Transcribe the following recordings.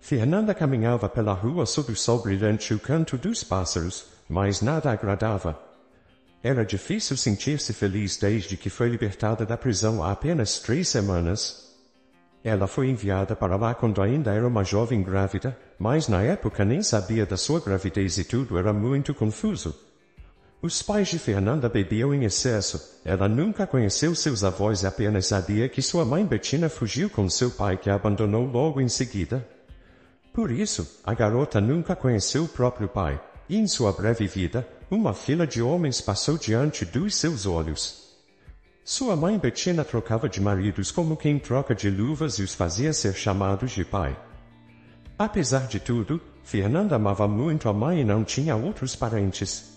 Fernanda caminhava pela rua sob o sol brilhante e o canto dos pássaros, mas nada agradava. Era difícil sentir-se feliz desde que foi libertada da prisão há apenas 3 semanas. Ela foi enviada para lá quando ainda era uma jovem grávida, mas na época nem sabia da sua gravidez e tudo era muito confuso. Os pais de Fernanda bebiam em excesso, ela nunca conheceu seus avós e apenas sabia que sua mãe Bettina fugiu com seu pai que a abandonou logo em seguida. Por isso, a garota nunca conheceu o próprio pai, e em sua breve vida, uma fila de homens passou diante dos seus olhos. Sua mãe Bettina trocava de maridos como quem troca de luvas e os fazia ser chamados de pai. Apesar de tudo, Fernanda amava muito a mãe e não tinha outros parentes.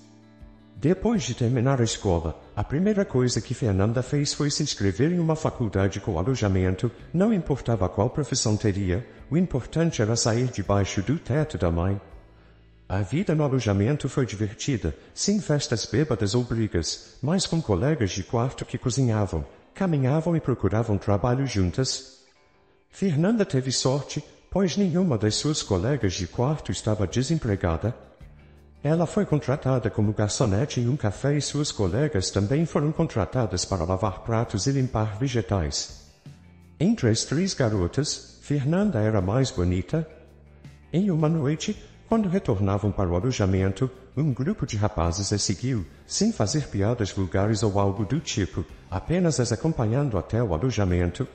Depois de terminar a escola, a primeira coisa que Fernanda fez foi se inscrever em uma faculdade com alojamento, não importava qual profissão teria, o importante era sair debaixo do teto da mãe. A vida no alojamento foi divertida, sem festas bêbadas ou brigas, mas com colegas de quarto que cozinhavam, caminhavam e procuravam trabalho juntas. Fernanda teve sorte, pois nenhuma das suas colegas de quarto estava desempregada. Ela foi contratada como garçonete em um café e suas colegas também foram contratadas para lavar pratos e limpar vegetais. Entre as 3 garotas, Fernanda era a mais bonita. Em uma noite, quando retornavam para o alojamento, um grupo de rapazes a seguiu, sem fazer piadas vulgares ou algo do tipo, apenas as acompanhando até o alojamento.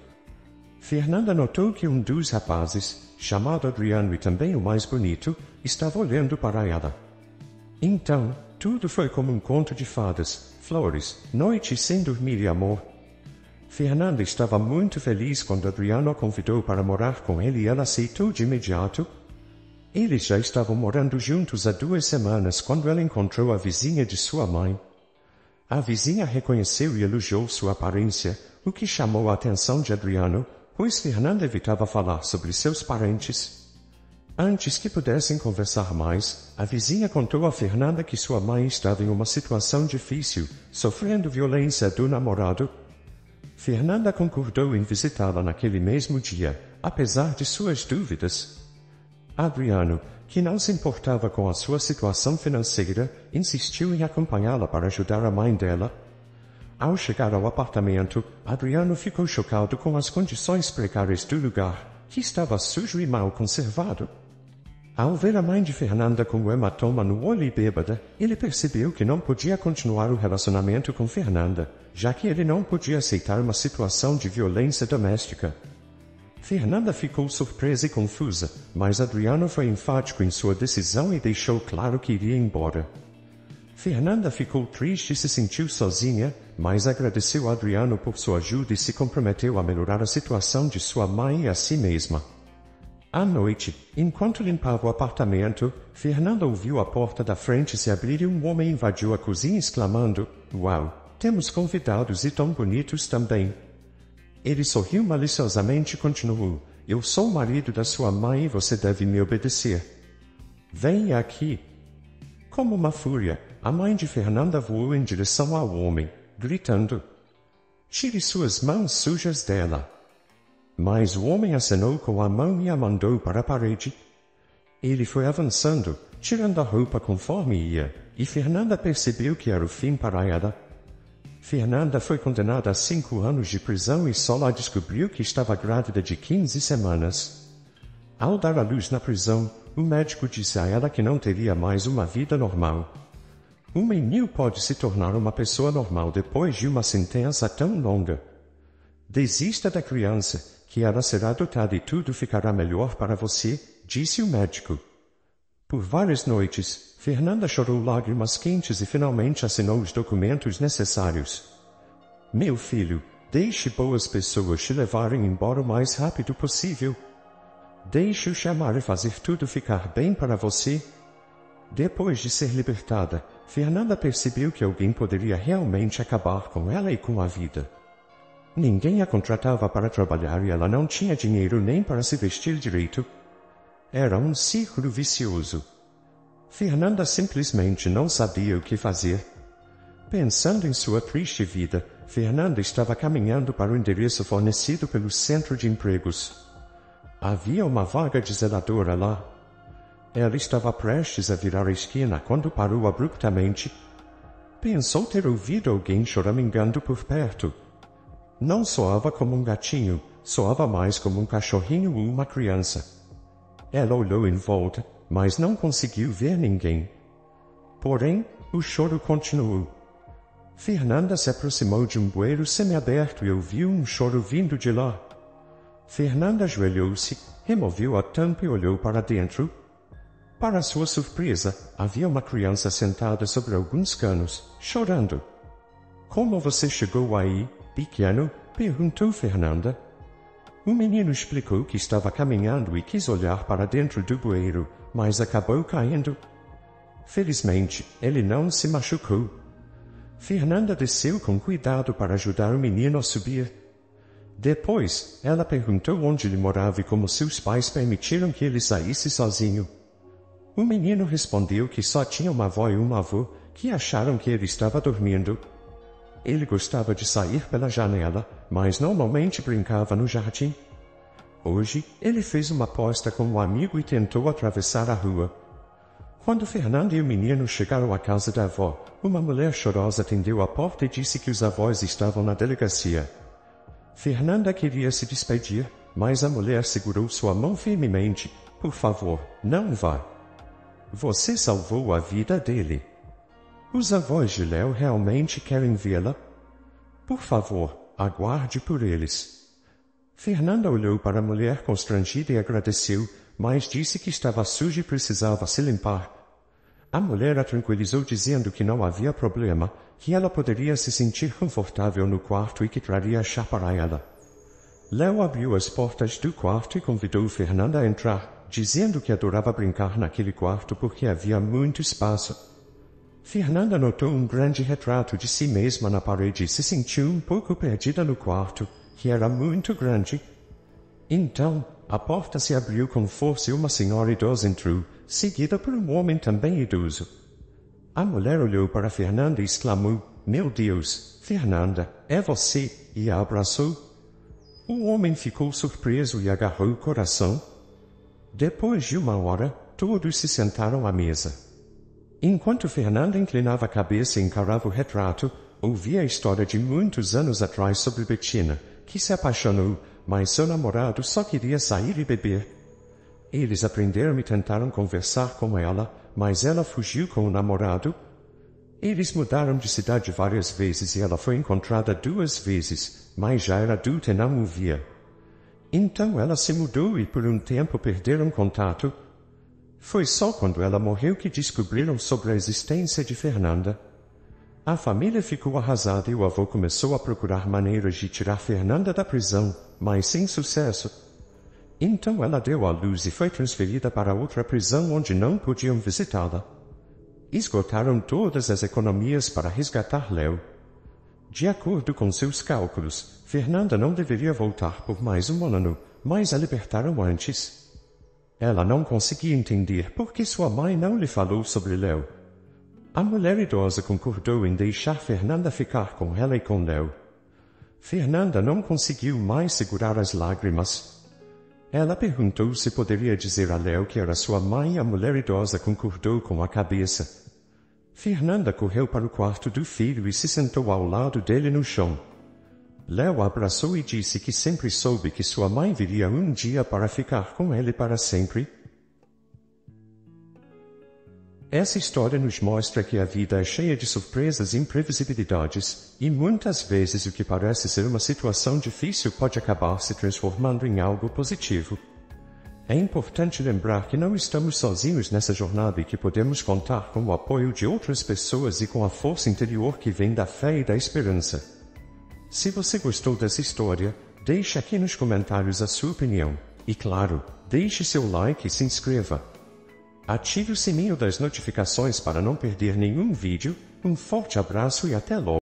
Fernanda notou que um dos rapazes, chamado Adriano e também o mais bonito, estava olhando para ela. Então, tudo foi como um conto de fadas, flores, noites sem dormir e amor. Fernanda estava muito feliz quando Adriano a convidou para morar com ele e ela aceitou de imediato. Eles já estavam morando juntos há 2 semanas quando ela encontrou a vizinha de sua mãe. A vizinha reconheceu e elogiou sua aparência, o que chamou a atenção de Adriano, pois Fernanda evitava falar sobre seus parentes. Antes que pudessem conversar mais, a vizinha contou a Fernanda que sua mãe estava em uma situação difícil, sofrendo violência do namorado. Fernanda concordou em visitá-la naquele mesmo dia, apesar de suas dúvidas. Adriano, que não se importava com a sua situação financeira, insistiu em acompanhá-la para ajudar a mãe dela. Ao chegar ao apartamento, Adriano ficou chocado com as condições precárias do lugar, que estava sujo e mal conservado. Ao ver a mãe de Fernanda com o hematoma no olho e bêbada, ele percebeu que não podia continuar o relacionamento com Fernanda, já que ele não podia aceitar uma situação de violência doméstica. Fernanda ficou surpresa e confusa, mas Adriano foi enfático em sua decisão e deixou claro que iria embora. Fernanda ficou triste e se sentiu sozinha, mas agradeceu a Adriano por sua ajuda e se comprometeu a melhorar a situação de sua mãe e a si mesma. À noite, enquanto limpava o apartamento, Fernanda ouviu a porta da frente se abrir e um homem invadiu a cozinha exclamando: "Uau, temos convidados e tão bonitos também." Ele sorriu maliciosamente e continuou: "Eu sou o marido da sua mãe e você deve me obedecer. Venha aqui." Como uma fúria, a mãe de Fernanda voou em direção ao homem, gritando: "Tire suas mãos sujas dela." Mas o homem acenou com a mão e a mandou para a parede. Ele foi avançando, tirando a roupa conforme ia, e Fernanda percebeu que era o fim para ela. Fernanda foi condenada a 5 anos de prisão e só lá descobriu que estava grávida de 15 semanas. Ao dar à luz na prisão, o médico disse a ela que não teria mais uma vida normal. Um menino pode se tornar uma pessoa normal depois de uma sentença tão longa. Desista da criança, que ela será adotada e tudo ficará melhor para você, disse o médico. Por várias noites, Fernanda chorou lágrimas quentes e finalmente assinou os documentos necessários. "Meu filho, deixe boas pessoas te levarem embora o mais rápido possível. Deixe-o chamar e fazer tudo ficar bem para você." Depois de ser libertada, Fernanda percebeu que alguém poderia realmente acabar com ela e com a vida. Ninguém a contratava para trabalhar e ela não tinha dinheiro nem para se vestir direito. Era um círculo vicioso. Fernanda simplesmente não sabia o que fazer. Pensando em sua triste vida, Fernanda estava caminhando para o endereço fornecido pelo centro de empregos. Havia uma vaga de zeladora lá. Ela estava prestes a virar a esquina quando parou abruptamente. Pensou ter ouvido alguém choramingando por perto. Não soava como um gatinho, soava mais como um cachorrinho ou uma criança. Ela olhou em volta, mas não conseguiu ver ninguém. Porém, o choro continuou. Fernanda se aproximou de um bueiro semiaberto e ouviu um choro vindo de lá. Fernanda ajoelhou-se, removeu a tampa e olhou para dentro. Para sua surpresa, havia uma criança sentada sobre alguns canos, chorando. Como você chegou aí, pequeno? Perguntou Fernanda. O menino explicou que estava caminhando e quis olhar para dentro do bueiro, mas acabou caindo. Felizmente, ele não se machucou. Fernanda desceu com cuidado para ajudar o menino a subir. Depois, ela perguntou onde ele morava e como seus pais permitiram que ele saísse sozinho. O menino respondeu que só tinha uma avó e um avô, que acharam que ele estava dormindo. Ele gostava de sair pela janela, mas normalmente brincava no jardim. Hoje, ele fez uma aposta com um amigo e tentou atravessar a rua. Quando Fernanda e o menino chegaram à casa da avó, uma mulher chorosa atendeu a porta e disse que os avós estavam na delegacia. Fernanda queria se despedir, mas a mulher segurou sua mão firmemente. Por favor, não vá. Você salvou a vida dele. Os avós de Léo realmente querem vê-la? Por favor, aguarde por eles. Fernanda olhou para a mulher constrangida e agradeceu, mas disse que estava suja e precisava se limpar. A mulher a tranquilizou dizendo que não havia problema, que ela poderia se sentir confortável no quarto e que traria chá para ela. Léo abriu as portas do quarto e convidou Fernanda a entrar, dizendo que adorava brincar naquele quarto porque havia muito espaço. Fernanda notou um grande retrato de si mesma na parede e se sentiu um pouco perdida no quarto, que era muito grande. Então, a porta se abriu com força e uma senhora idosa entrou, seguida por um homem também idoso. A mulher olhou para Fernanda e exclamou, "Meu Deus, Fernanda, é você!" e a abraçou. O homem ficou surpreso e agarrou o coração. Depois de uma hora, todos se sentaram à mesa. Enquanto Fernanda inclinava a cabeça e encarava o retrato, ouvia a história de muitos anos atrás sobre Bettina, que se apaixonou, mas seu namorado só queria sair e beber. Eles aprenderam e tentaram conversar com ela, mas ela fugiu com o namorado. Eles mudaram de cidade várias vezes e ela foi encontrada 2 vezes, mas já era adulta e não o via. Então ela se mudou e por um tempo perderam contato. Foi só quando ela morreu que descobriram sobre a existência de Fernanda. A família ficou arrasada e o avô começou a procurar maneiras de tirar Fernanda da prisão, mas sem sucesso. Então ela deu à luz e foi transferida para outra prisão onde não podiam visitá-la. Esgotaram todas as economias para resgatar Léo. De acordo com seus cálculos, Fernanda não deveria voltar por mais um ano, mas a libertaram antes. Ela não conseguia entender por que sua mãe não lhe falou sobre Léo. A mulher idosa concordou em deixar Fernanda ficar com ela e com Léo. Fernanda não conseguiu mais segurar as lágrimas. Ela perguntou se poderia dizer a Léo que era sua mãe e a mulher idosa concordou com a cabeça. Fernanda correu para o quarto do filho e se sentou ao lado dele no chão. Léo a abraçou e disse que sempre soube que sua mãe viria um dia para ficar com ele para sempre. Essa história nos mostra que a vida é cheia de surpresas e imprevisibilidades, e muitas vezes o que parece ser uma situação difícil pode acabar se transformando em algo positivo. É importante lembrar que não estamos sozinhos nessa jornada e que podemos contar com o apoio de outras pessoas e com a força interior que vem da fé e da esperança. Se você gostou dessa história, deixe aqui nos comentários a sua opinião. E claro, deixe seu like e se inscreva. Ative o sininho das notificações para não perder nenhum vídeo. Um forte abraço e até logo.